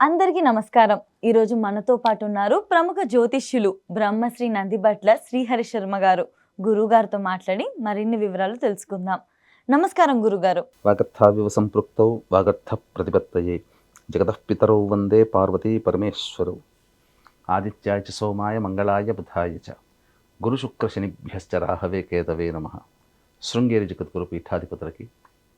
అందరికీ నమస్కారం. ఈరోజు మనతో పాటు ఉన్నారు ప్రముఖ జ్యోతిష్యులు బ్రహ్మశ్రీ నందిబట్ల శ్రీహరి శర్మ గారు. గురువుగారితో మాట్లాడి మరిన్ని వివరాలు తెలుసుకుందాం. నమస్కారం గురుగారు. వాగర్థావివ సంపృక్తౌ వాగర్థ ప్రతిపత్తయే జగతః పితరౌ వందే పార్వతీ పరమేశ్వరౌ ఆదిత్యాయ చ సోమాయ మంగళాయ బుధాయ చ గురు శుక్ర శనిభ్యశ్చ రాహవే కేతవే నమః. శృంగేరి జగద్గురు పీఠాధిపతులకి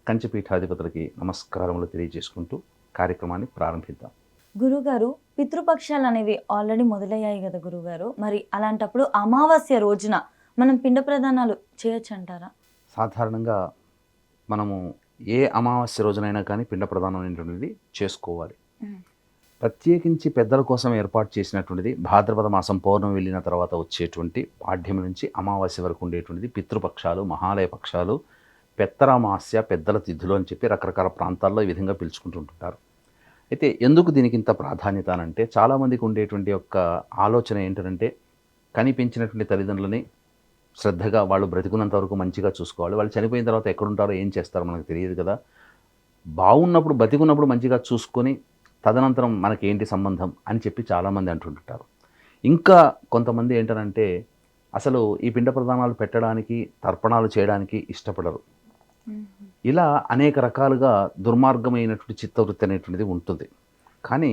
కంచి పీఠాధిపతులకి నమస్కారములు తెలియజేసుకుంటూ కార్యక్రమాన్ని ప్రారంభిద్దాం. గురుగారు, పితృపక్షాలు అనేవి ఆల్రెడీ మొదలయ్యాయి కదా గురుగారు. మరి అలాంటప్పుడు అమావాస్య రోజున మనం పిండ ప్రదానాలు చేయొచ్చు అంటారా? సాధారణంగా మనము ఏ అమావాస్య రోజునైనా కానీ పిండ ప్రదానం అనేటువంటిది చేసుకోవాలి. ప్రత్యేకించి పెద్దల కోసం ఏర్పాటు చేసినటువంటిది భాద్రపద మాసం పౌర్ణమి వెళ్ళిన తర్వాత వచ్చేటువంటి పాడ్యం నుంచి అమావాస్య వరకు ఉండేటువంటిది పితృపక్షాలు, మహాలయ పక్షాలు, పెత్తరామాస్య, పెద్దల తిథులు అని చెప్పి రకరకాల ప్రాంతాల్లో ఈ విధంగా పిలుచుకుంటుంటారు. అయితే ఎందుకు దీనికి ఇంత ప్రాధాన్యత అంటే, చాలామందికి ఉండేటువంటి యొక్క ఆలోచన ఏంటంటే, కనిపించినటువంటి తల్లిదండ్రులని శ్రద్ధగా వాళ్ళు బ్రతికున్నంత వరకు మంచిగా చూసుకోవాలి, వాళ్ళు చనిపోయిన తర్వాత ఎక్కడుంటారో ఏం చేస్తారో మనకు తెలియదు కదా, బాగున్నప్పుడు బతికున్నప్పుడు మంచిగా చూసుకొని తదనంతరం మనకి ఏంటి సంబంధం అని చెప్పి చాలామంది అంటుంటారు. ఇంకా కొంతమంది ఏంటంటే అసలు ఈ పిండ ప్రదానాలు పెట్టడానికి, తర్పణాలు చేయడానికి ఇష్టపడరు. ఇలా అనేక రకాలుగా దుర్మార్గమైనటువంటి చిత్తవృత్తి అనేటువంటిది ఉంటుంది. కానీ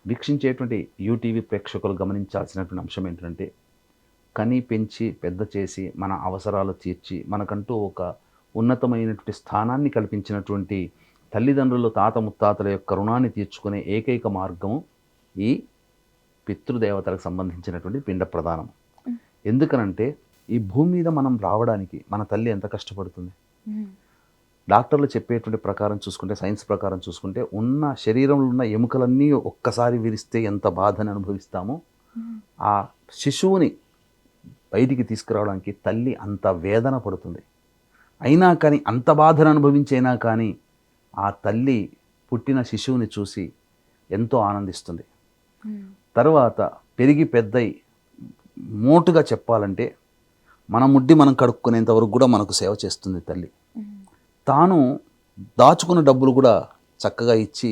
వీక్షించేటువంటి యూటీవీ ప్రేక్షకులు గమనించాల్సినటువంటి అంశం ఏంటంటే, కని పెంచి పెద్ద చేసి మన అవసరాలు తీర్చి మనకంటూ ఒక ఉన్నతమైనటువంటి స్థానాన్ని కల్పించినటువంటి తల్లిదండ్రులు, తాత ముత్తాతల యొక్క రుణాన్ని తీర్చుకునే ఏకైక మార్గము ఈ పితృదేవతలకు సంబంధించినటువంటి పిండ ప్రదానం. ఎందుకనంటే ఈ భూమి మీద మనం రావడానికి మన తల్లి ఎంత కష్టపడుతుంది. డాక్టర్లు చెప్పేటువంటి ప్రకారం చూసుకుంటే, సైన్స్ ప్రకారం చూసుకుంటే, ఉన్న శరీరంలో ఉన్న ఎముకలన్నీ ఒక్కసారి విరిస్తే ఎంత బాధని అనుభవిస్తామో, ఆ శిశువుని బయటికి తీసుకురావడానికి తల్లి అంత వేదన పడుతుంది. అయినా కానీ, అంత బాధను అనుభవించైనా కానీ ఆ తల్లి పుట్టిన శిశువుని చూసి ఎంతో ఆనందిస్తుంది. తర్వాత పెరిగి పెద్దయి మోటుగా చెప్పాలంటే మన ముడ్డి మనం కడుక్కునేంత వరకు కూడా మనకు సేవ చేస్తుంది తల్లి. తాను దాచుకున్న డబ్బులు కూడా చక్కగా ఇచ్చి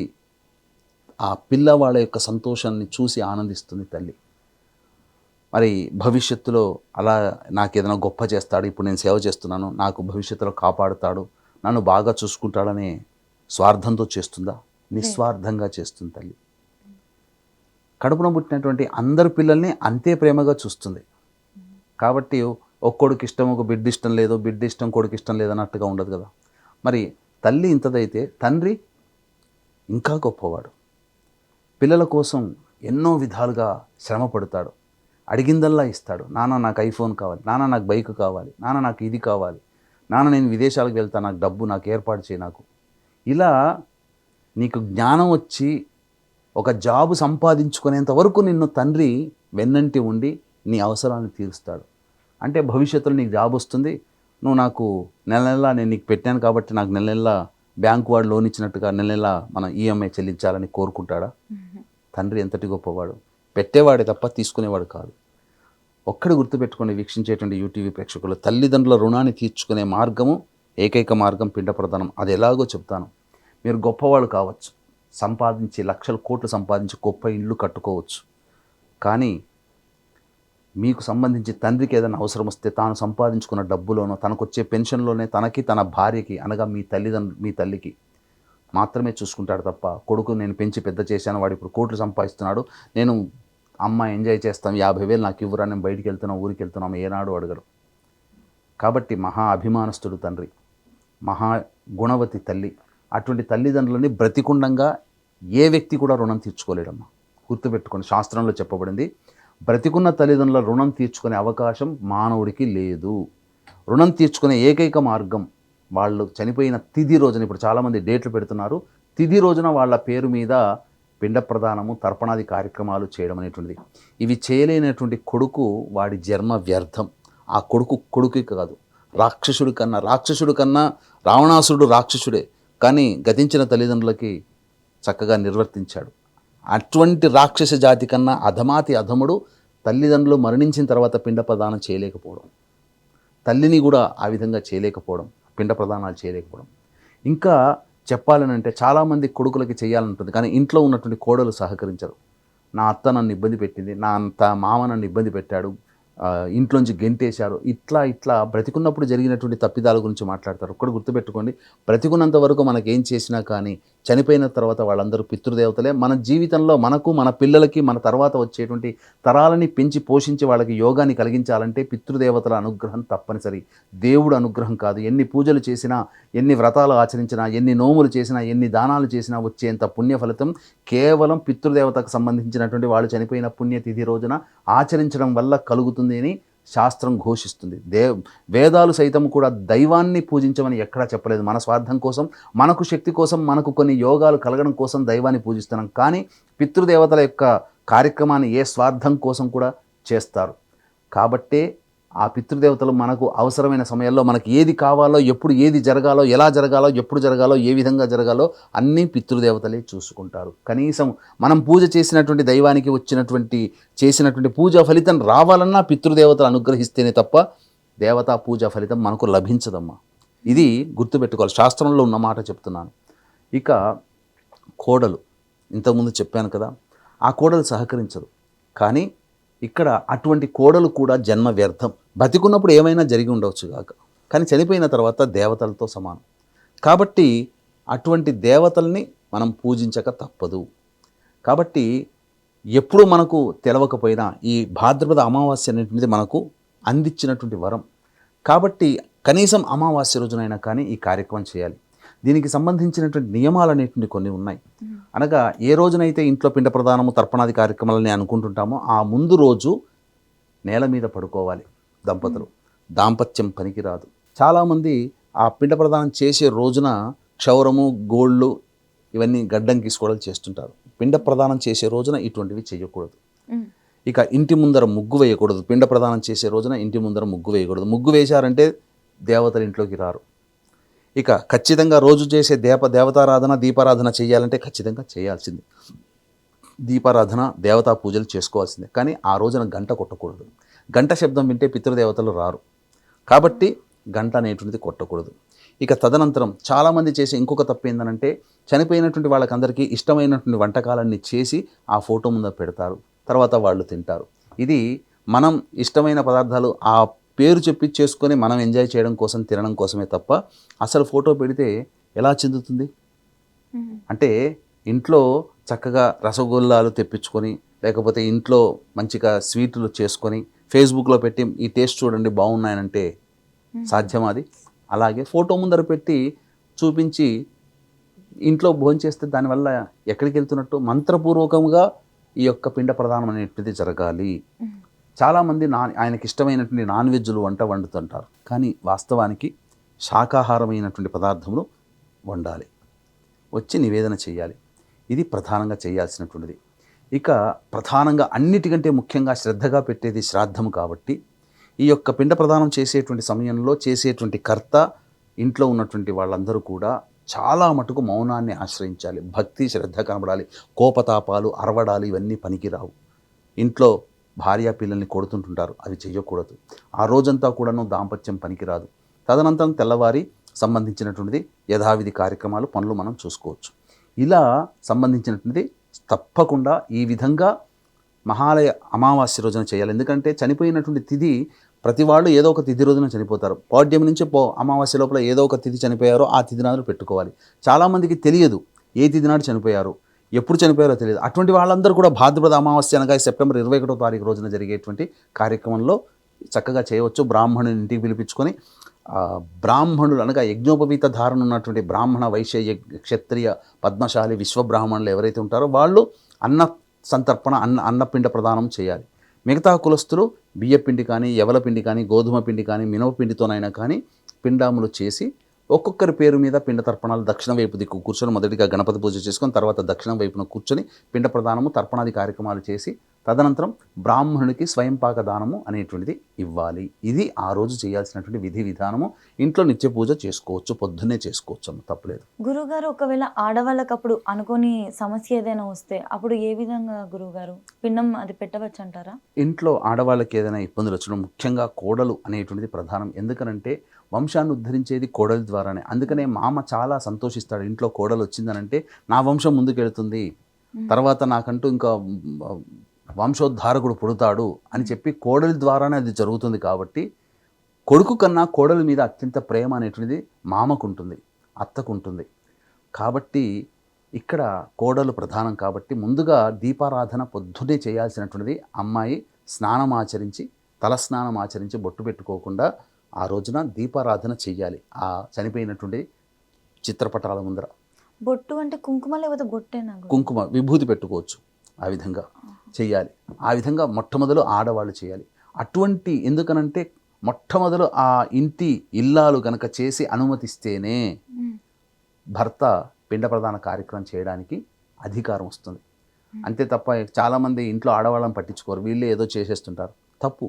ఆ పిల్లవాళ్ళ యొక్క సంతోషాన్ని చూసి ఆనందిస్తుంది తల్లి. మరి భవిష్యత్తులో అలా నాకు ఏదైనా గొప్ప చేస్తాడు, ఇప్పుడు నేను సేవ చేస్తున్నాను, నాకు భవిష్యత్తులో కాపాడుతాడు, నన్ను బాగా చూసుకుంటాడనే స్వార్థంతో చేస్తుందా? నిస్వార్థంగా చేస్తుంది తల్లి. కడుపున పుట్టినటువంటి అందరు పిల్లల్ని అంతే ప్రేమగా చూస్తుంది. కాబట్టి ఒక్కొడికి ఇష్టం ఒక బిడ్డ ఇష్టం లేదు, బిడ్డ ఇష్టం కొడుకు ఇష్టం లేదన్నట్టుగా ఉండదు కదా. మరి తల్లి ఇంతదైతే తండ్రి ఇంకా గొప్పవాడు. పిల్లల కోసం ఎన్నో విధాలుగా శ్రమ పడతాడు, అడిగిందల్లా ఇస్తాడు. నాన్న నాకు ఐఫోన్ కావాలి, నాన్న నాకు బైక్ కావాలి, నాన్న నాకు ఇది కావాలి, నాన్న నేను విదేశాలకు వెళ్తాను, నాకు డబ్బు నాకు ఏర్పాటు చేయి నాకు. ఇలా నీకు జ్ఞానం వచ్చి ఒక జాబు సంపాదించుకునేంత వరకు నిన్ను తండ్రి వెన్నంటి ఉండి నీ అవసరాలను తీరుస్తాడు. అంటే భవిష్యత్తులో నీకు జాబ్ వస్తుంది, నువ్వు నాకు నెల నెల నేను నీకు పెట్టాను కాబట్టి నాకు నెల నెల బ్యాంకు వాడు లోన్ ఇచ్చినట్టుగా నెల నెల మన ఈఎంఐ చెల్లించాలని కోరుకుంటాడా? తండ్రి ఎంతటి గొప్పవాడు. పెట్టేవాడే తప్ప తీసుకునేవాడు కాదు. ఒక్కడి గుర్తుపెట్టుకుని వీక్షించేటువంటి యూటీవీ ప్రేక్షకులు, తల్లిదండ్రుల రుణాన్ని తీర్చుకునే మార్గము, ఏకైక మార్గం పిండ ప్రదానం. అది ఎలాగో చెప్తాను. మీరు గొప్పవాళ్ళు కావచ్చు, సంపాదించి లక్షల కోట్లు సంపాదించి గొప్ప ఇల్లు కట్టుకోవచ్చు. కానీ మీకు సంబంధించి తండ్రికి ఏదైనా అవసరం వస్తే తాను సంపాదించుకున్న డబ్బులోనో తనకు వచ్చే పెన్షన్లోనే తనకి తన భార్యకి అనగా మీ తల్లికి మాత్రమే చూసుకుంటాడు తప్ప, కొడుకు నేను పెంచి పెద్ద చేశాను, వాడు ఇప్పుడు కోట్లు సంపాదిస్తున్నాడు, నేను అమ్మ ఎంజాయ్ చేస్తాం, 50,000 నాకు ఇవ్వరా, నేను బయటికి వెళ్తున్నాం, ఊరికి వెళ్తున్నాం, ఏనాడు అడగరు. కాబట్టి మహా అభిమానస్తుడు తండ్రి, మహా గుణవతి తల్లి. అటువంటి తల్లిదండ్రులని బ్రతికుండంగా ఏ వ్యక్తి కూడా రుణం తీర్చుకోలేడమ్మా. గుర్తుపెట్టుకోండి, శాస్త్రంలో చెప్పబడింది, బ్రతికున్న తల్లిదండ్రుల రుణం తీర్చుకునే అవకాశం మానవుడికి లేదు. రుణం తీర్చుకునే ఏకైక మార్గం వాళ్ళు చనిపోయిన తిథి రోజున, ఇప్పుడు చాలామంది డేట్లు పెడుతున్నారు, తిథి రోజున వాళ్ళ పేరు మీద పిండ ప్రదానము, తర్పణాది కార్యక్రమాలు చేయడం అనేటువంటిది. ఇవి చేయలేనటువంటి కొడుకు వాడి జన్మ వ్యర్థం. ఆ కొడుకు కాదు, రాక్షసుడి కన్నా రావణాసురుడు రాక్షసుడే, కానీ గతించిన తల్లిదండ్రులకి చక్కగా నిర్వర్తించాడు. అటువంటి రాక్షస జాతి కన్నా అధమాతి అధముడు తల్లిదండ్రులు మరణించిన తర్వాత పిండ ప్రదానం చేయలేకపోవడం, తల్లిని కూడా ఆ విధంగా చేయలేకపోవడం, పిండ ప్రదానాలు చేయలేకపోవడం. ఇంకా చెప్పాలని అంటే చాలామంది కొడుకులకి చేయాలంటుంది, కానీ ఇంట్లో ఉన్నటువంటి కోడలు సహకరించరు. నా అత్త నన్ను ఇబ్బంది పెట్టింది, నా మామ నన్ను ఇబ్బంది పెట్టాడు, ఇంట్లోంచి గెంటేశారు, ఇట్లా బ్రతికున్నప్పుడు జరిగినటువంటి తప్పిదాల గురించి మాట్లాడతారు. ఒక్కటి గుర్తుపెట్టుకోండి, బ్రతికున్నంత వరకు మనకేం చేసినా కానీ చనిపోయిన తర్వాత వాళ్ళందరూ పితృదేవతలే. మన జీవితంలో మనకు, మన పిల్లలకి, మన తర్వాత వచ్చేటువంటి తరాలని పెంచి పోషించి వాళ్ళకి యోగాన్ని కలిగించాలంటే పితృదేవతల అనుగ్రహం తప్పనిసరి. దేవుడు అనుగ్రహం కాదు. ఎన్ని పూజలు చేసినా, ఎన్ని వ్రతాలు ఆచరించినా, ఎన్ని నోములు చేసినా, ఎన్ని దానాలు చేసినా వచ్చేంత పుణ్య ఫలితం కేవలం పితృదేవతకు సంబంధించినటువంటి వాళ్ళు చనిపోయిన పుణ్యతిథి రోజున ఆచరించడం వల్ల కలుగుతుంది అని శాస్త్రం ఘోషిస్తుంది. వేదాలు సైతం కూడా దైవాన్ని పూజించమని ఎక్కడా చెప్పలేదు. మన స్వార్థం కోసం, మనకు శక్తి కోసం, మనకు కొన్ని యోగాలు కలగడం కోసం దైవాన్ని పూజిస్తున్నాం. కానీ పితృదేవతల యొక్క కార్యక్రమాన్ని ఏ స్వార్థం కోసం కూడా చేస్తారు. కాబట్టే ఆ పితృదేవతలు మనకు అవసరమైన సమయాల్లో మనకి ఏది కావాలో, ఎప్పుడు ఏది జరగాలో, ఎలా జరగాలో, ఎప్పుడు జరగాలో, ఏ విధంగా జరగాలో అన్నీ పితృదేవతలే చూసుకుంటారు. కనీసం మనం పూజ చేసినటువంటి దైవానికి చేసినటువంటి పూజా ఫలితం రావాలన్నా పితృదేవతలు అనుగ్రహిస్తేనే తప్ప దేవతా పూజా ఫలితం మనకు లభించదమ్మా. ఇది గుర్తుపెట్టుకోవాలి. శాస్త్రంలో ఉన్న మాట చెప్తున్నాను. ఇక కోడలు, ఇంతకుముందు చెప్పాను కదా, ఆ కోడలు సహకరించరు. కానీ ఇక్కడ అటువంటి కోడలు కూడా జన్మ వ్యర్థం. బతికున్నప్పుడు ఏమైనా జరిగి ఉండవచ్చు కాక, కానీ చనిపోయిన తర్వాత దేవతలతో సమానం. కాబట్టి అటువంటి దేవతల్ని మనం పూజించక తప్పదు. కాబట్టి ఎప్పుడు మనకు తెలవకపోయినా ఈ భాద్రపద అమావాస్య అనేటువంటిది మనకు అందించినటువంటి వరం. కాబట్టి కనీసం అమావాస్య రోజునైనా కానీ ఈ కార్యక్రమం చేయాలి. దీనికి సంబంధించినటువంటి నియమాలు అనేటువంటి కొన్ని ఉన్నాయి. అనగా ఏ రోజునైతే ఇంట్లో పిండ ప్రదానము, తర్పణాది కార్యక్రమాలని అనుకుంటుంటామో ఆ ముందు రోజు నేల మీద పడుకోవాలి దంపతులు. దాంపత్యం పనికిరాదు. చాలామంది ఆ పిండ ప్రదానం చేసే రోజున క్షౌరము, గోళ్ళు ఇవన్నీ గడ్డం గీసుకోవడం చేస్తుంటారు. పిండ ప్రదానం చేసే రోజున ఇటువంటివి చేయకూడదు. ఇక ఇంటి ముందర ముగ్గు వేయకూడదు. పిండ ప్రదానం చేసే రోజున ఇంటి ముందర ముగ్గు వేయకూడదు. ముగ్గు వేశారంటే దేవతలు ఇంట్లోకి రారు. ఇక ఖచ్చితంగా రోజు చేసే దేవతారాధన, దీపారాధన చేయాలంటే ఖచ్చితంగా చేయాల్సింది. దీపారాధన, దేవతా పూజలు చేసుకోవాల్సిందే. కానీ ఆ రోజున గంట కొట్టకూడదు. గంట శబ్దం వింటే పితృదేవతలు రారు. కాబట్టి గంట అనేటువంటిది కొట్టకూడదు. ఇక తదనంతరం చాలామంది చేసే ఇంకొక తప్పు ఏంటంటే చనిపోయినటువంటి వాళ్ళకందరికీ ఇష్టమైనటువంటి వంటకాలన్నీ చేసి ఆ ఫోటో ముందు పెడతారు, తర్వాత వాళ్ళు తింటారు. ఇది మనం ఇష్టమైన పదార్థాలు ఆ పేరు చెప్పి చేసుకొని మనం ఎంజాయ్ చేయడం కోసం, తినడం కోసమే తప్ప అసలు ఫోటో పెడితే ఎలా చెందుతుంది? అంటే ఇంట్లో చక్కగా రసగుల్లాలు తెప్పించుకొని, లేకపోతే ఇంట్లో మంచిగా స్వీట్లు చేసుకొని ఫేస్బుక్లో పెట్టి ఈ టేస్ట్ చూడండి బాగున్నాయనంటే సాధ్యమా అది? అలాగే ఫోటో ముందర పెట్టి చూపించి ఇంట్లో భోజనం చేస్తే దానివల్ల ఎక్కడికి వెళ్తున్నట్టు? మంత్రపూర్వకంగా ఈ యొక్క పిండ ప్రదానం అనేటిది జరగాలి. చాలామంది ఆయనకి ఇష్టమైనటువంటి నాన్ వెజ్లు వండుతుంటారు. కానీ వాస్తవానికి శాకాహారమైనటువంటి పదార్థములు వండాలి, వచ్చి నివేదన చేయాలి. ఇది ప్రధానంగా చేయాల్సినటువంటిది. ఇక ప్రధానంగా అన్నిటికంటే ముఖ్యంగా శ్రద్ధగా పెట్టేది శ్రాద్ధము. కాబట్టి ఈ యొక్క పిండ ప్రదానం చేసేటువంటి సమయంలో చేసేటువంటి కర్త, ఇంట్లో ఉన్నటువంటి వాళ్ళందరూ కూడా చాలా మటుకు మౌనాన్ని ఆశ్రయించాలి. భక్తి, శ్రద్ధ కనబడాలి. కోపతాపాలు, అరవడాలు ఇవన్నీ పనికిరావు. ఇంట్లో భార్య పిల్లల్ని కొడుతుంటుంటారు, అవి చేయకూడదు. ఆ రోజంతా కూడాను దాంపత్యం పనికిరాదు. తదనంతరం తెల్లవారి సంబంధించినటువంటిది యథావిధి కార్యక్రమాలు, పనులు మనం చూసుకోవచ్చు. ఇలా సంబంధించినటువంటిది తప్పకుండా ఈ విధంగా మహాలయ అమావాస్య రోజున చేయాలి. ఎందుకంటే చనిపోయినటువంటి తిథి ప్రతి వాళ్ళు ఏదో ఒక తిథి రోజున చనిపోతారు. పౌర్ణమి నుంచి అమావాస్య లోపల ఏదో ఒక తిథి చనిపోయారో ఆ తిథి నాడు పెట్టుకోవాలి. చాలామందికి తెలియదు ఏ తిథి నాడు చనిపోయారు, ఎప్పుడు చనిపోయారో తెలియదు. అటువంటి వాళ్ళందరూ కూడా భాద్రపద అమావాస్య అనగా సెప్టెంబర్ 21వ తారీఖు రోజున జరిగేటువంటి కార్యక్రమంలో చక్కగా చేయవచ్చు. బ్రాహ్మణుని ఇంటికి పిలిపించుకొని బ్రాహ్మణులు అనగా యజ్ఞోపవీత ధారణ ఉన్నటువంటి బ్రాహ్మణ, వైశ్య, క్షత్రియ, పద్మశాలి, విశ్వబ్రాహ్మణులు ఎవరైతే ఉంటారో వాళ్ళు అన్న సంతర్పణ, అన్నపిండ ప్రదానం చేయాలి. మిగతా కులస్తులు బియ్యపిండి కానీ, యవల పిండి కానీ, గోధుమ పిండి కానీ, మినవ పిండితోనైనా కానీ పిండాములు చేసి ఒక్కొక్కరి పేరు మీద పిండ తర్పణాలు దక్షిణ వైపు దిక్కు కూర్చొని మొదటిగా గణపతి పూజ చేసుకొని తర్వాత దక్షిణ వైపున కూర్చొని పిండ ప్రదానము, తర్పణాది కార్యక్రమాలు చేసి తదనంతరం బ్రాహ్మణునికి స్వయంపాక దానము అనేటువంటిది ఇవ్వాలి. ఇది ఆ రోజు చేయాల్సినటువంటి విధి విధానము. ఇంట్లో నిత్య పూజ చేసుకోవచ్చు, పొద్దున్నే చేసుకోవచ్చు, తప్పలేదు. గురుగారు, ఒకవేళ ఆడవాళ్ళకి అప్పుడు అనుకోని సమస్య ఏదైనా వస్తే అప్పుడు ఏ విధంగా గురుగారు పిండం అది పెట్టవచ్చు అంటారా? ఇంట్లో ఆడవాళ్ళకి ఏదైనా ఇబ్బందులు వచ్చినా ముఖ్యంగా కోడలు అనేటువంటిది ప్రధానం. ఎందుకనంటే వంశాన్ని ఉద్ధరించేది కోడలి ద్వారానే. అందుకనే మామ చాలా సంతోషిస్తాడు, ఇంట్లో కోడలు వచ్చిందనంటే నా వంశం ముందుకెళ్తుంది, తర్వాత నాకంటూ ఇంకా వంశోద్ధారకుడు పుడతాడు అని చెప్పి కోడలి ద్వారానే అది జరుగుతుంది. కాబట్టి కొడుకు కన్నా కోడలి మీద అత్యంత ప్రేమ అనేటువంటిది మామకు ఉంటుంది, అత్తకు ఉంటుంది. కాబట్టి ఇక్కడ కోడలు ప్రధానం. కాబట్టి ముందుగా దీపారాధన పొద్దునే చేయాల్సినటువంటిది. అమ్మాయి స్నానం ఆచరించి, తలస్నానం ఆచరించి, బొట్టు పెట్టుకోకుండా ఆ రోజున దీపారాధన చెయ్యాలి ఆ చనిపోయినటువంటి చిత్రపటాల ముందర. బొట్టు అంటే కుంకుమ లేకపోతే బొట్టేనా? కుంకుమ, విభూతి పెట్టుకోవచ్చు, ఆ విధంగా చెయ్యాలి. ఆ విధంగా మొట్టమొదలు ఆడవాళ్ళు చేయాలి. అటువంటి ఎందుకనంటే మొట్టమొదలు ఆ ఇంటి ఇల్లాలు గనక చేసి అనుమతిస్తేనే భర్త పిండ ప్రదాన కార్యక్రమం చేయడానికి అధికారం వస్తుంది. అంతే తప్ప చాలామంది ఇంట్లో ఆడవాళ్ళని పట్టించుకోరు, వీళ్ళే ఏదో చేసేస్తుంటారు. తప్పు.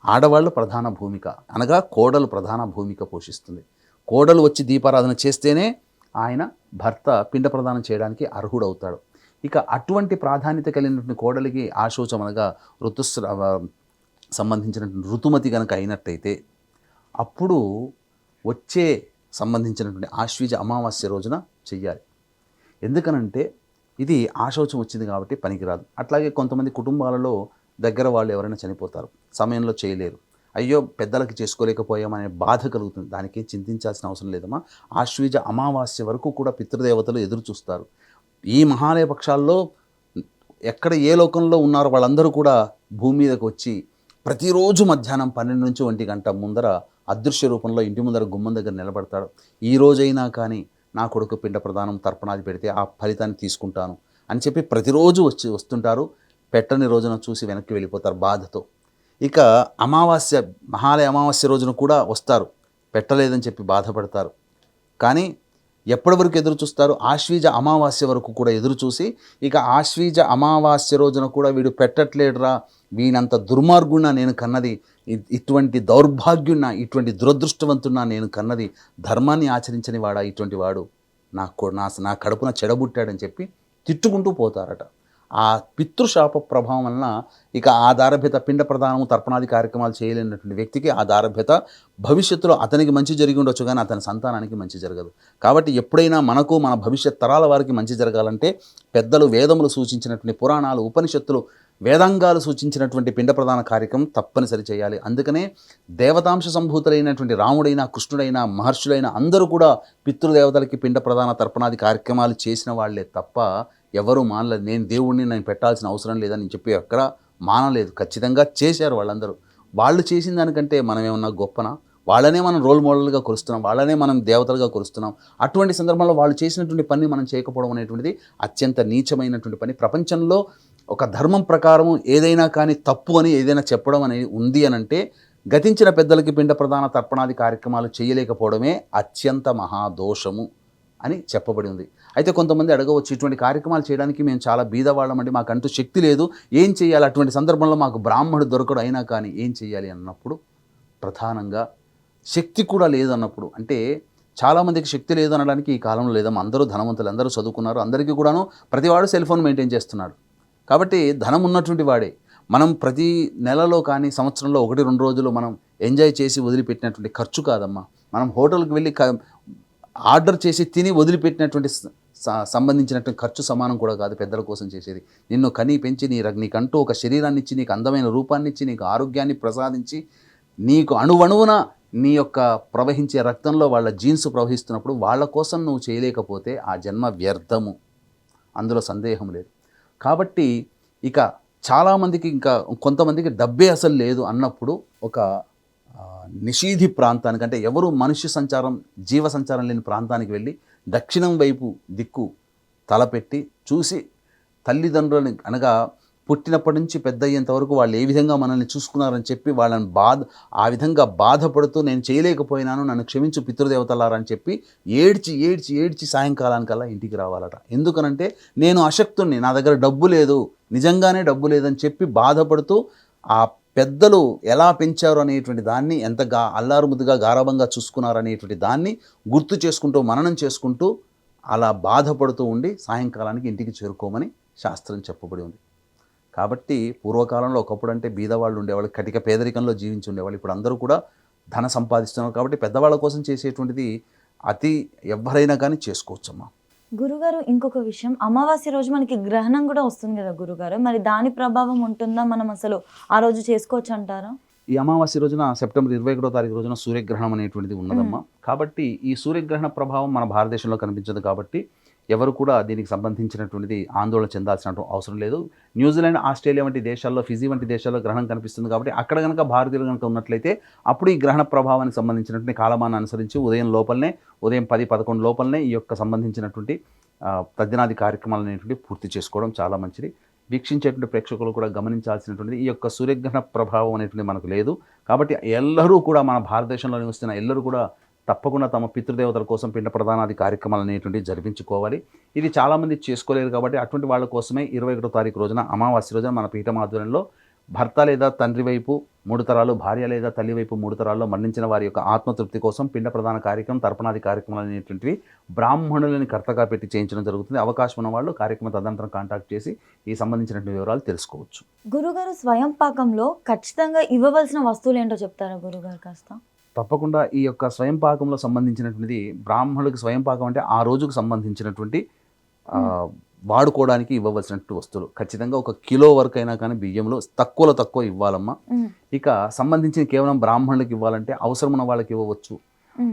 ఆడవాళ్ళు ప్రధాన భూమిక, అనగా కోడలు ప్రధాన భూమిక పోషిస్తుంది. కోడలు వచ్చి దీపారాధన చేస్తేనే ఆయన భర్త పిండ ప్రదానం చేయడానికి అర్హుడవుతాడు. ఇక అటువంటి ప్రాధాన్యత కలిగినటువంటి కోడలికి ఆశోచం అనగా సంబంధించినటువంటి ఋతుమతి కనుక అయినట్టయితే అప్పుడు వచ్చే సంబంధించినటువంటి ఆశ్వీజ అమావాస్య రోజున చెయ్యాలి. ఎందుకనంటే ఇది ఆశోచం వచ్చింది కాబట్టి పనికిరాదు. అట్లాగే కొంతమంది కుటుంబాలలో దగ్గర వాళ్ళు ఎవరైనా చనిపోతారు, సమయంలో చేయలేరు, అయ్యో పెద్దలకి చేసుకోలేకపోయామనే బాధ కలుగుతుంది. దానికి చింతించాల్సిన అవసరం లేదమ్మా. ఆశ్వీజ అమావాస్య వరకు కూడా పితృదేవతలు ఎదురు చూస్తారు. ఈ మహాలయ పక్షాల్లో ఎక్కడ ఏ లోకంలో ఉన్నారో వాళ్ళందరూ కూడా భూమి మీదకి వచ్చి ప్రతిరోజు మధ్యాహ్నం 12 నుంచి 1 గంట ముందర అదృశ్య రూపంలో ఇంటి ముందర గుమ్మం దగ్గర నిలబడతాడు. ఈ రోజైనా కానీ నా కొడుకు పిండ ప్రదానం తర్పణాది పెడితే ఆ ఫలితాన్ని తీసుకుంటాను అని చెప్పి ప్రతిరోజు వస్తుంటారు. పెట్టని రోజున చూసి వెనక్కి వెళ్ళిపోతారు బాధతో. ఇక అమావాస్య, మహాలయ అమావాస్య రోజున కూడా వస్తారు, పెట్టలేదని చెప్పి బాధపడతారు. కానీ ఎప్పటి వరకు ఎదురు చూస్తారు? ఆశ్వీజ అమావాస్య వరకు కూడా ఎదురు చూసి, ఇక ఆశ్వీజ అమావాస్య రోజున కూడా వీడు పెట్టట్లేడురా, వీనంత దుర్మార్గున్నా నేను కన్నది, ఇటువంటి దౌర్భాగ్యున్నా, ఇటువంటి దురదృష్టవంతున్నా నేను కన్నది, ధర్మాన్ని ఆచరించని వాడా ఇటువంటి వాడు, నా కడుపున చెడబుట్టాడని చెప్పి తిట్టుకుంటూ పోతారట. ఆ పితృశాప ప్రభావం వలన ఇక ఆ దారభ్యత, పిండ ప్రదానము తర్పణాది కార్యక్రమాలు చేయలేనటువంటి వ్యక్తికి ఆ దారభ్యత భవిష్యత్తులో అతనికి మంచి జరిగి ఉండొచ్చు, కానీ అతని సంతానానికి మంచి జరగదు. కాబట్టి ఎప్పుడైనా మనకు, మన భవిష్యత్ తరాల వారికి మంచి జరగాలంటే పెద్దలు వేదములు సూచించినటువంటి పురాణాలు, ఉపనిషత్తులు, వేదాంగాలు సూచించినటువంటి పిండ ప్రదాన కార్యక్రమం తప్పనిసరి చేయాలి. అందుకనే దేవతాంశ సంభూతులైనటువంటి రాముడైనా, కృష్ణుడైనా, మహర్షులైనా అందరూ కూడా పితృదేవతలకి పిండ ప్రదాన తర్పణాది కార్యక్రమాలు చేసిన వాళ్లే తప్ప ఎవరు మానలేదు. నేను దేవుణ్ణి, నేను పెట్టాల్సిన అవసరం లేదని చెప్పి ఎక్కడ మానలేదు. ఖచ్చితంగా చేశారు వాళ్ళందరూ. వాళ్ళు చేసిన దానికంటే మనం ఏమన్నా గొప్పనా? వాళ్ళనే మనం రోల్ మోడల్గా కొలుస్తున్నాం, వాళ్ళనే మనం దేవతలుగా కొలుస్తున్నాం. అటువంటి సందర్భంలో వాళ్ళు చేసినటువంటి పని మనం చేయకపోవడం అనేటువంటిది అత్యంత నీచమైనటువంటి పని. ప్రపంచంలో ఒక ధర్మం ప్రకారం ఏదైనా కానీ తప్పు అని ఏదైనా చెప్పడం అనేది ఉంది అనంటే గతించిన పెద్దలకి పిండ ప్రదాన తర్పణాది కార్యక్రమాలు చేయలేకపోవడమే అత్యంత మహాదోషము అని చెప్పబడి ఉంది. అయితే కొంతమంది అడగవచ్చు, ఇటువంటి కార్యక్రమాలు చేయడానికి మేము చాలా బీదవాళ్ళమండి, మాకంటూ శక్తి లేదు, ఏం చేయాలి? అటువంటి సందర్భంలో మాకు బ్రాహ్మణుడు దొరకడు, అయినా కానీ ఏం చేయాలి అన్నప్పుడు ప్రధానంగా శక్తి కూడా లేదు అన్నప్పుడు, అంటే చాలామందికి శక్తి లేదు అనడానికి ఈ కాలంలో లేదమ్మా. అందరూ ధనవంతులు, అందరూ చదువుకున్నారు, అందరికీ కూడాను ప్రతివాడు సెల్ ఫోన్ మెయింటైన్ చేస్తున్నాడు. కాబట్టి ధనం ఉన్నటువంటి వాడే. మనం ప్రతి నెలలో కానీ సంవత్సరంలో 1-2 రోజులు మనం ఎంజాయ్ చేసి వదిలిపెట్టినటువంటి ఖర్చు కాదమ్మా. మనం హోటల్కి వెళ్ళి ఆర్డర్ చేసి తిని వదిలిపెట్టినటువంటి సంబంధించినటువంటి ఖర్చు సమానం కూడా కాదు పెద్దల కోసం చేసేది. నిన్ను కని పెంచి నీకంటూ ఒక శరీరాన్ని ఇచ్చి, నీకు అందమైన రూపాన్ని ఇచ్చి, నీకు ఆరోగ్యాన్ని ప్రసాదించి, నీకు అణువణువున నీ యొక్క ప్రవహించే రక్తంలో వాళ్ళ జీన్స్ ప్రవహిస్తున్నప్పుడు వాళ్ళ కోసం నువ్వు చేయలేకపోతే ఆ జన్మ వ్యర్థము, అందులో సందేహం లేదు. కాబట్టి ఇక చాలామందికి, ఇంకా కొంతమందికి డబ్బే అసలు లేదు అన్నప్పుడు ఒక నిషీధి ప్రాంతానికి, అంటే ఎవరు మనుష్య సంచారం, జీవ సంచారం లేని ప్రాంతానికి వెళ్ళి దక్షిణం వైపు దిక్కు తలపెట్టి చూసి, తల్లిదండ్రులని అనగా పుట్టినప్పటి నుంచి పెద్ద అయ్యేంత వరకు వాళ్ళు ఏ విధంగా మనల్ని చూసుకున్నారని చెప్పి వాళ్ళని ఆ విధంగా బాధపడుతూ, నేను చేయలేకపోయినాను, నన్ను క్షమించు పితృదేవతలారని చెప్పి ఏడ్చి ఏడ్చి ఏడ్చి సాయంకాలానికల్లా ఇంటికి రావాలట. ఎందుకనంటే నేను అశక్తుణ్ణి, నా దగ్గర డబ్బు లేదు, నిజంగానే డబ్బు లేదని చెప్పి బాధపడుతూ ఆ పెద్దలు ఎలా పెంచారు అనేటువంటి దాన్ని, ఎంతగా అల్లారుముద్దుగా గారాబంగా చూసుకున్నారు అనేటువంటి దాన్ని గుర్తు చేసుకుంటూ, మననం చేసుకుంటూ, అలా బాధపడుతూ ఉండి సాయంకాలానికి ఇంటికి చేరుకోమని శాస్త్రం చెప్పబడి ఉంది. కాబట్టి పూర్వకాలంలో ఒకప్పుడు అంటే బీదవాళ్ళు ఉండేవాళ్ళు, కటిక పేదరికంలో జీవించి ఉండేవాళ్ళు. ఇప్పుడు అందరూ కూడా ధన సంపాదిస్తున్నారు. కాబట్టి పెద్దవాళ్ళ కోసం చేసేటువంటిది అతి ఎవరైనా కానీ చేసుకోవచ్చమ్మా. గురుగారు ఇంకొక విషయం, అమావాస్య రోజు మనకి గ్రహణం కూడా వస్తుంది కదా గురుగారు, మరి దాని ప్రభావం ఉంటుందా? మనం అసలు ఆ రోజు చేసుకోవచ్చు అంటారా? ఈ అమావాస్య రోజున సెప్టెంబర్ 21వ తారీఖు రోజున సూర్యగ్రహణం అనేటువంటిది ఉన్నదమ్మా. కాబట్టి ఈ సూర్యగ్రహణ ప్రభావం మన భారతదేశంలో కనిపించదు. కాబట్టి ఎవరు కూడా దీనికి సంబంధించినటువంటిది ఆందోళన చెందాల్సిన అవసరం లేదు. న్యూజిలాండ్, ఆస్ట్రేలియా వంటి దేశాల్లో, ఫిజీ వంటి దేశాల్లో గ్రహణం కనిపిస్తుంది. కాబట్టి అక్కడ కనుక భారతీయులు కనుక ఉన్నట్లయితే అప్పుడు ఈ గ్రహణ ప్రభావానికి సంబంధించినటువంటి కాలమాన్ని అనుసరించి ఉదయం 10-11 లోపలనే ఈ యొక్క సంబంధించినటువంటి తద్దినాది కార్యక్రమాలు అనేటువంటి పూర్తి చేసుకోవడం చాలా మంచిది. వీక్షించేటువంటి ప్రేక్షకులు కూడా గమనించాల్సినటువంటిది ఈ యొక్క సూర్యగ్రహణ ప్రభావం అనేటువంటి మనకు లేదు. కాబట్టి ఎల్లరూ కూడా, మన భారతదేశంలో నివసిస్తున్న ఎల్లరూ కూడా తప్పకుండా తమ పితృదేవతల కోసం పిండ ప్రదానాది కార్యక్రమాలు అనేటువంటివి జరిపించుకోవాలి. ఇది చాలామంది చేసుకోలేరు. కాబట్టి అటువంటి వాళ్ళ కోసమే 21వ తారీఖు రోజున, అమావాస్య రోజున మన పీఠం ఆధ్వర్యంలో భర్త లేదా తండ్రి వైపు 3 తరాలు, భార్య లేదా తల్లి వైపు 3 తరాల్లో మరణించిన వారి యొక్క ఆత్మతృప్తి కోసం పిండ ప్రదాన కార్యక్రమం, తర్పణాది కార్యక్రమాలు అనేటువంటివి బ్రాహ్మణులని కర్తగా పెట్టి చేయించడం జరుగుతుంది. అవకాశం ఉన్న వాళ్ళు కార్యక్రమం తదనంతరం కాంటాక్ట్ చేసి ఈ సంబంధించినటువంటి వివరాలు తెలుసుకోవచ్చు. గురుగారు, స్వయం పాకంలో ఖచ్చితంగా ఇవ్వవలసిన వస్తువులు ఏంటో చెప్తారా గురుగారు కాస్త? తప్పకుండా. ఈ యొక్క స్వయం పాకంలో సంబంధించినటువంటిది బ్రాహ్మణులకి స్వయం పాకం అంటే ఆ రోజుకు సంబంధించినటువంటి వాడుకోవడానికి ఇవ్వవలసినటువంటి వస్తువులు ఖచ్చితంగా 1 కిలో వరకు అయినా కానీ బియ్యంలో తక్కువ ఇవ్వాలమ్మా. ఇక సంబంధించిన కేవలం బ్రాహ్మణులకు ఇవ్వాలంటే అవసరం ఉన్న వాళ్ళకి ఇవ్వవచ్చు.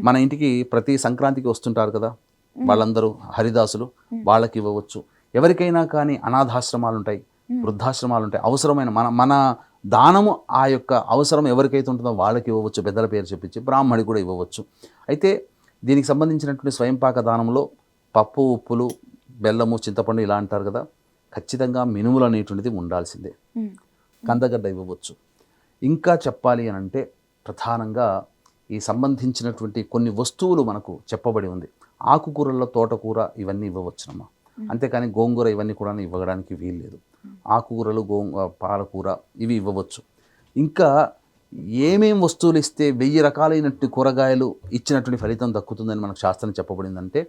మన ఇంటికి ప్రతి సంక్రాంతికి వస్తుంటారు కదా వాళ్ళందరూ హరిదాసులు, వాళ్ళకి ఇవ్వవచ్చు. ఎవరికైనా కానీ అనాథాశ్రమాలు ఉంటాయి, వృద్ధాశ్రమాలు ఉంటాయి, అవసరమైన మన దానము ఆ యొక్క అవసరం ఎవరికైతే ఉంటుందో వాళ్ళకి ఇవ్వవచ్చు. పెద్దల పేరు చెప్పించి బ్రాహ్మడికి కూడా ఇవ్వవచ్చు. అయితే దీనికి సంబంధించినటువంటి స్వయంపాక దానంలో పప్పు, ఉప్పులు, బెల్లము, చింతపండు ఇలా అంటారు కదా, ఖచ్చితంగా మినుములు అనేటువంటిది ఉండాల్సిందే. కందగడ్డ ఇవ్వవచ్చు. ఇంకా చెప్పాలి అని అంటే ప్రధానంగా ఈ సంబంధించినటువంటి కొన్ని వస్తువులు మనకు చెప్పబడి ఉంది. ఆకుకూరల్లో తోటకూర ఇవన్నీ ఇవ్వవచ్చునమ్మా. అంతేకాని గోంగూర ఇవన్నీ కూడా ఇవ్వడానికి వీల్లేదు. ఆకుకూరలు, పాలకూర ఇవి ఇవ్వవచ్చు. ఇంకా ఏమేం వస్తువులు ఇస్తే 1000 రకాలైనటువంటి కూరగాయలు ఇచ్చినటువంటి ఫలితం దక్కుతుందని మనకు శాస్త్రం చెప్పబడిందంటే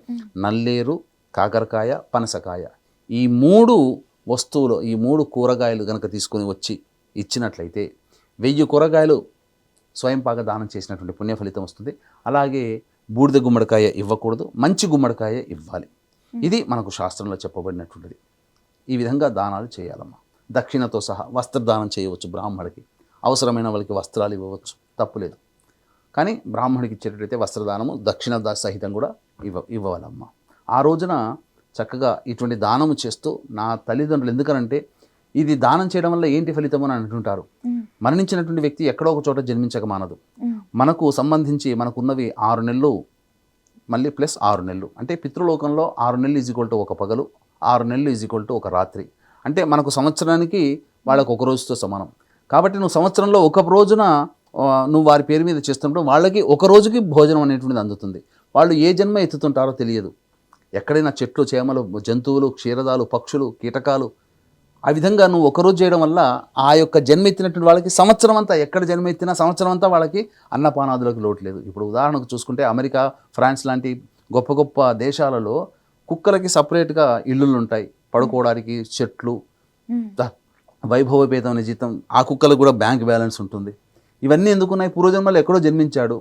నల్లేరు, కాకరకాయ, పనసకాయ, ఈ 3 వస్తువులు, ఈ 3 కూరగాయలు కనుక తీసుకొని వచ్చి ఇచ్చినట్లయితే 1000 కూరగాయలు స్వయంపాక దానం చేసినటువంటి పుణ్య ఫలితం వస్తుంది. అలాగే బూడిద గుమ్మడికాయ ఇవ్వకూడదు, మంచి గుమ్మడికాయ ఇవ్వాలి. ఇది మనకు శాస్త్రంలో చెప్పబడినటువంటిది. ఈ విధంగా దానాలు చేయాలమ్మా. దక్షిణతో సహా వస్త్రదానం చేయవచ్చు. బ్రాహ్మడికి అవసరమైన వాళ్ళకి వస్త్రాలు ఇవ్వవచ్చు, తప్పులేదు. కానీ బ్రాహ్మడికి ఇచ్చేటట్టయితే వస్త్రదానము దక్షిణ సహితం కూడా ఇవ్వాలమ్మా. ఆ రోజున చక్కగా ఇటువంటి దానము చేస్తూ, నా తల్లిదండ్రులు ఎందుకనంటే ఇది దానం చేయడం వల్ల ఏంటి ఫలితం అని అంటుంటారు. మరణించినటువంటి వ్యక్తి ఎక్కడో ఒక చోట జన్మించక మానదు. మనకు సంబంధించి మనకున్నవి 6 నెలలు మళ్ళీ ప్లస్ 6 నెలలు. అంటే పితృలోకంలో 6 నెలలు ఈజ్ఈక్వల్ టు 1 పగలు, 6 నెలలు ఈజ్ఈక్వల్ టు 1 రాత్రి. అంటే మనకు సంవత్సరానికి వాళ్ళకు 1 రోజుతో సమానం. కాబట్టి నువ్వు సంవత్సరంలో 1 రోజున నువ్వు వారి పేరు మీద చేస్తున్నప్పుడు వాళ్ళకి 1 రోజుకి భోజనం అనేటువంటిది అందుతుంది. వాళ్ళు ఏ జన్మ ఎత్తుతుంటారో తెలియదు. ఎక్కడైనా చెట్లు, చేమలు, జంతువులు, క్షీరదాలు, పక్షులు, కీటకాలు, ఆ విధంగా నువ్వు 1 రోజు చేయడం వల్ల ఆ యొక్క జన్మ ఎత్తినటువంటి వాళ్ళకి సంవత్సరం అంతా, ఎక్కడ జన్మ ఎత్తినా సంవత్సరం అంతా వాళ్ళకి అన్నపానాదులకు లోటు లేదు. ఇప్పుడు ఉదాహరణకు చూసుకుంటే అమెరికా, ఫ్రాన్స్ లాంటి గొప్ప గొప్ప దేశాలలో కుక్కలకి సపరేట్గా ఇళ్ళు ఉంటాయి, పడుకోవడానికి చెట్లు, వైభవపేతమైన జీతం. ఆ కుక్కలకు కూడా బ్యాంక్ బ్యాలెన్స్ ఉంటుంది. ఇవన్నీ ఎందుకున్నాయి? పూర్వజన్మలో ఎక్కడో జన్మించాడు,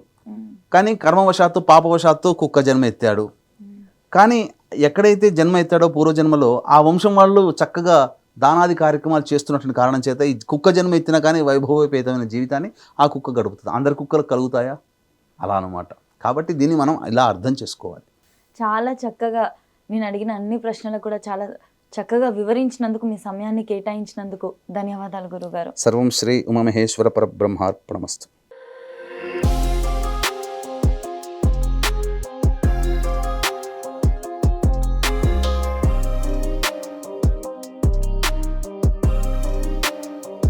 కానీ కర్మవశాత్తు, పాపవశాత్తు కుక్క జన్మ ఎత్తాడు. కానీ ఎక్కడైతే జన్మ ఎత్తాడో పూర్వజన్మలో ఆ వంశం వాళ్ళు చక్కగా దానాది కార్యక్రమాలు చేస్తున్నటువంటి కారణం చేత ఈ కుక్క జన్మ ఎత్తినా కానీ వైభవపేతమైన జీవితాన్ని ఆ కుక్క గడుపుతుంది. అందరి కుక్కలకు కలుగుతాయా? అలా అనమాట. కాబట్టి దీన్ని మనం ఇలా అర్థం చేసుకోవాలి. చాలా చక్కగా నేను అడిగిన అన్ని ప్రశ్నలకు కూడా చాలా చక్కగా వివరించినందుకు, మీ సమయాన్ని కేటాయించినందుకు ధన్యవాదాలు గురుగారు. సర్వం శ్రీ ఉమామహేశ్వర పరబ్రహ్మార్పణమస్తు.